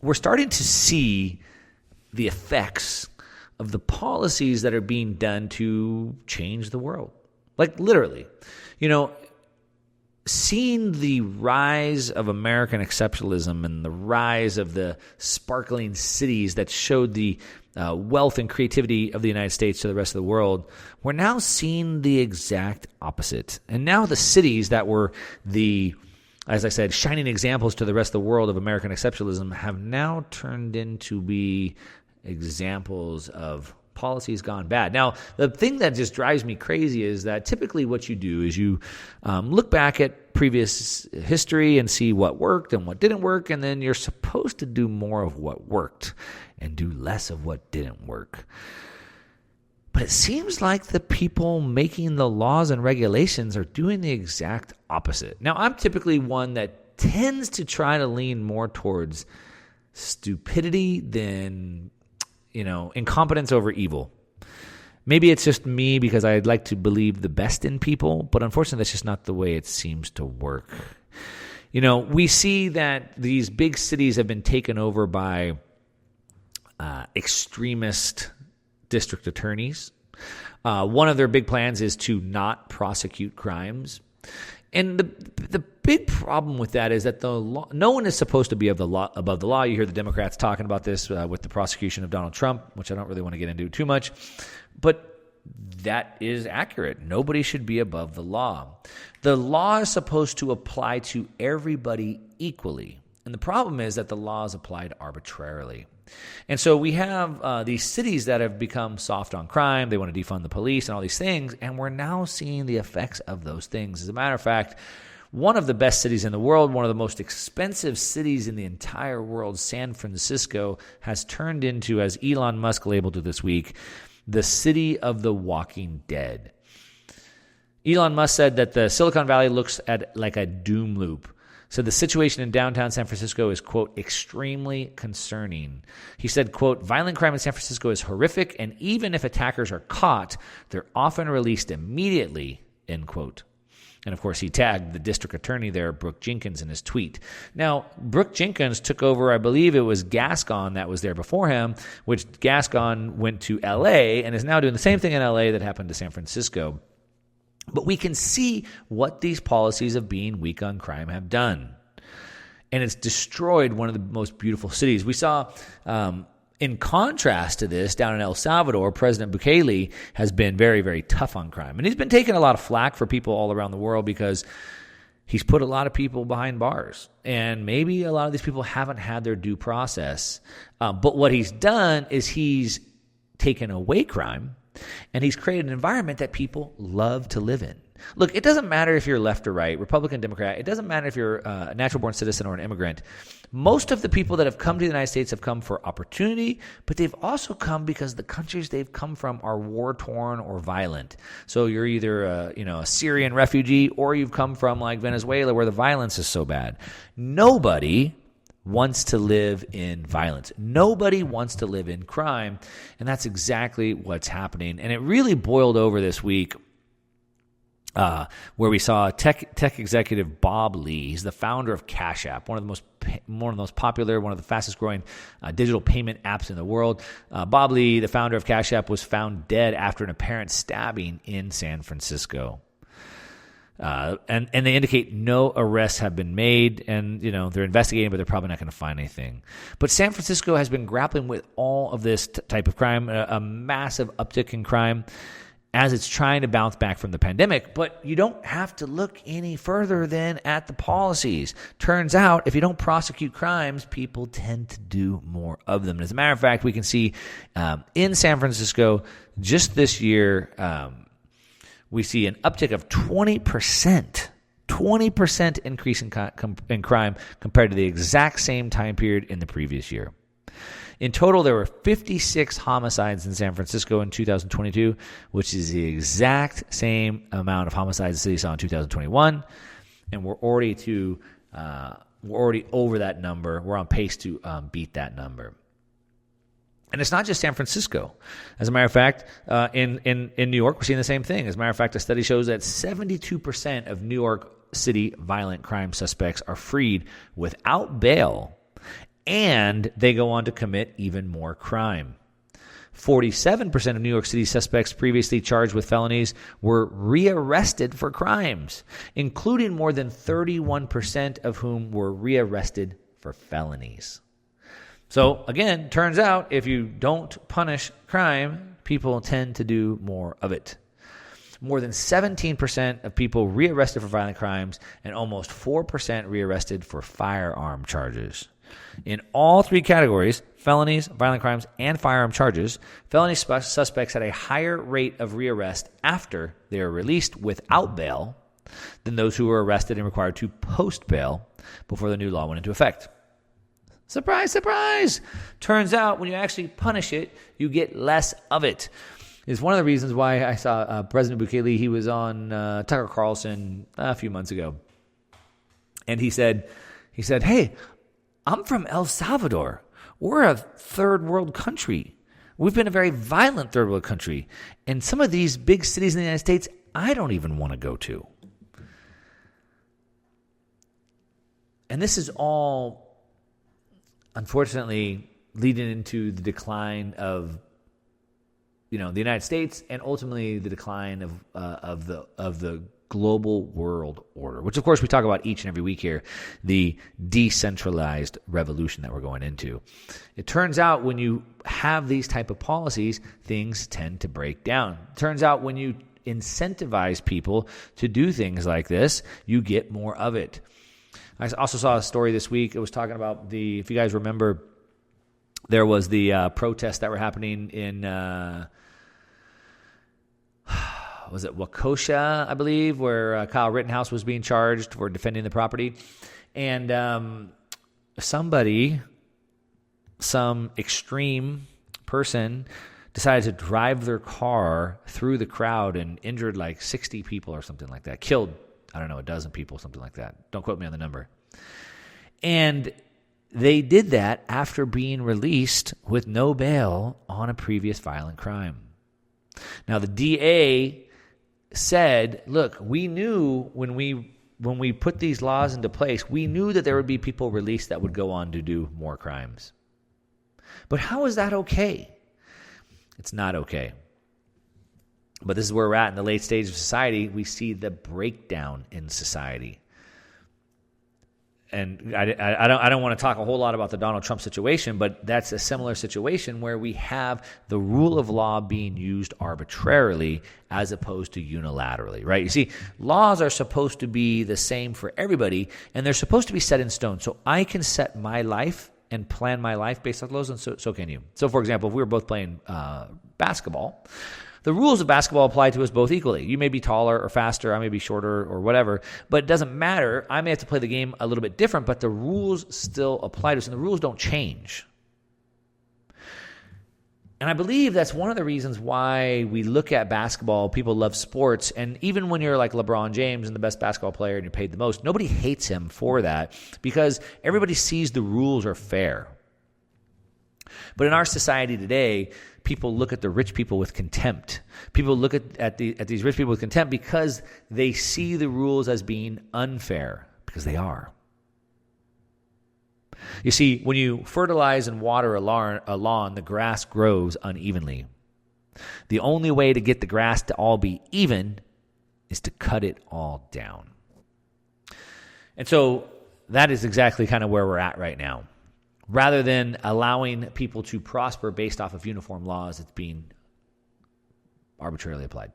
we're starting to see the effects of the policies that are being done to change the world. Like literally, seeing the rise of American exceptionalism and the rise of the sparkling cities that showed the wealth and creativity of the United States to the rest of the world, we're now seeing the exact opposite. And now the cities that were as I said, shining examples to the rest of the world of American exceptionalism have now turned into be examples of policies gone bad. Now, the thing that just drives me crazy is that typically what you do is you look back at previous history and see what worked and what didn't work, and then you're supposed to do more of what worked and do less of what didn't work. But it seems like the people making the laws and regulations are doing the exact opposite. Now, I'm typically one that tends to try to lean more towards stupidity than incompetence over evil. Maybe it's just me because I'd like to believe the best in people, but unfortunately that's just not the way it seems to work. We see that these big cities have been taken over by extremist district attorneys. One of their big plans is to not prosecute crimes. And the big problem with that is that no one is supposed to be above the law. You hear the Democrats talking about this with the prosecution of Donald Trump, which I don't really want to get into too much. But that is accurate. Nobody should be above the law. The law is supposed to apply to everybody equally. And the problem is that the law is applied arbitrarily. And so we have these cities that have become soft on crime. They want to defund the police and all these things. And we're now seeing the effects of those things. As a matter of fact, one of the best cities in the world, one of the most expensive cities in the entire world, San Francisco, has turned into, as Elon Musk labeled it this week, the city of the walking dead. Elon Musk said that the Silicon Valley looks at like a doom loop. So the situation in downtown San Francisco is, quote, extremely concerning. He said, quote, violent crime in San Francisco is horrific, and even if attackers are caught, they're often released immediately, end quote. And, of course, he tagged the district attorney there, Brooke Jenkins, in his tweet. Now, Brooke Jenkins took over, I believe it was Gascon that was there before him, which Gascon went to L.A. and is now doing the same thing in L.A. that happened to San Francisco. But we can see what these policies of being weak on crime have done. And it's destroyed one of the most beautiful cities. We saw, in contrast to this, down in El Salvador, President Bukele has been very, very tough on crime. And he's been taking a lot of flack for people all around the world because he's put a lot of people behind bars. And maybe a lot of these people haven't had their due process. But what he's done is he's taken away crime, and he's created an environment that people love to live in. Look, it doesn't matter if you're left or right, Republican, Democrat. It doesn't matter if you're a natural-born citizen or an immigrant. Most of the people that have come to the United States have come for opportunity, but they've also come because the countries they've come from are war-torn or violent. So you're either a Syrian refugee, or you've come from like Venezuela where the violence is so bad. Nobody wants to live in violence. Nobody wants to live in crime, and that's exactly what's happening. And it really boiled over this week where we saw tech executive Bob Lee. He's the founder of Cash App, one of the most popular, one of the fastest growing digital payment apps in the world. Bob Lee, the founder of Cash App, was found dead after an apparent stabbing in San Francisco. And they indicate no arrests have been made, and they're investigating, but they're probably not going to find anything. But San Francisco has been grappling with all of this type of crime, a massive uptick in crime as it's trying to bounce back from the pandemic. But you don't have to look any further than at the policies. Turns out, if you don't prosecute crimes, people tend to do more of them. And as a matter of fact, we can see in San Francisco just this year, we see an uptick of 20% increase in crime compared to the exact same time period in the previous year. In total, there were 56 homicides in San Francisco in 2022, which is the exact same amount of homicides the city saw in 2021, and we're already over that number. We're on pace to beat that number. And it's not just San Francisco. As a matter of fact, in New York, we're seeing the same thing. As a matter of fact, a study shows that 72% of New York City violent crime suspects are freed without bail. and they go on to commit even more crime. 47% of New York City suspects previously charged with felonies were rearrested for crimes, including more than 31% of whom were rearrested for felonies. So again, turns out if you don't punish crime, people tend to do more of it. More than 17% of people rearrested for violent crimes and almost 4% rearrested for firearm charges. In all three categories, felonies, violent crimes, and firearm charges, felony suspects had a higher rate of rearrest after they were released without bail than those who were arrested and required to post bail before the new law went into effect. Surprise, surprise! Turns out when you actually punish it, you get less of it. It's one of the reasons why I saw President Bukele. He was on Tucker Carlson a few months ago. And he said, hey, I'm from El Salvador. We're a third world country. We've been a very violent third world country. And some of these big cities in the United States, I don't even want to go to. And this is all, unfortunately, leading into the decline of, the United States and ultimately the decline of the global world order, which of course we talk about each and every week here, the decentralized revolution that we're going into. It turns out when you have these type of policies, things tend to break down. It turns out when you incentivize people to do things like this, you get more of it. I also saw a story this week. It was talking about if you guys remember, there was the protests that were happening in was it Waukesha, I believe, where Kyle Rittenhouse was being charged for defending the property. And some extreme person decided to drive their car through the crowd and injured like 60 people or something like that. Killed, I don't know, a dozen people, something like that. Don't quote me on the number. And they did that after being released with no bail on a previous violent crime. Now, the DA said, look, we knew when we put these laws into place, we knew that there would be people released that would go on to do more crimes. But how is that okay? It's not okay. But this is where we're at in the late stage of society. We see the breakdown in society. And I don't want to talk a whole lot about the Donald Trump situation, but that's a similar situation where we have the rule of law being used arbitrarily as opposed to unilaterally, right? You see, laws are supposed to be the same for everybody, and they're supposed to be set in stone. So I can set my life and plan my life based on those, and so can you. So, for example, if we were both playing basketball, the rules of basketball apply to us both equally. You may be taller or faster, I may be shorter or whatever, but it doesn't matter. I may have to play the game a little bit different, but the rules still apply to us, and the rules don't change. And I believe that's one of the reasons why we look at basketball, people love sports, and even when you're like LeBron James and the best basketball player and you're paid the most, nobody hates him for that because everybody sees the rules are fair. But in our society today, people look at the rich people with contempt. People look at these rich people with contempt because they see the rules as being unfair, because they are. You see, when you fertilize and water a lawn, the grass grows unevenly. The only way to get the grass to all be even is to cut it all down. And so that is exactly kind of where we're at right now. Rather than allowing people to prosper based off of uniform laws, it's being arbitrarily applied.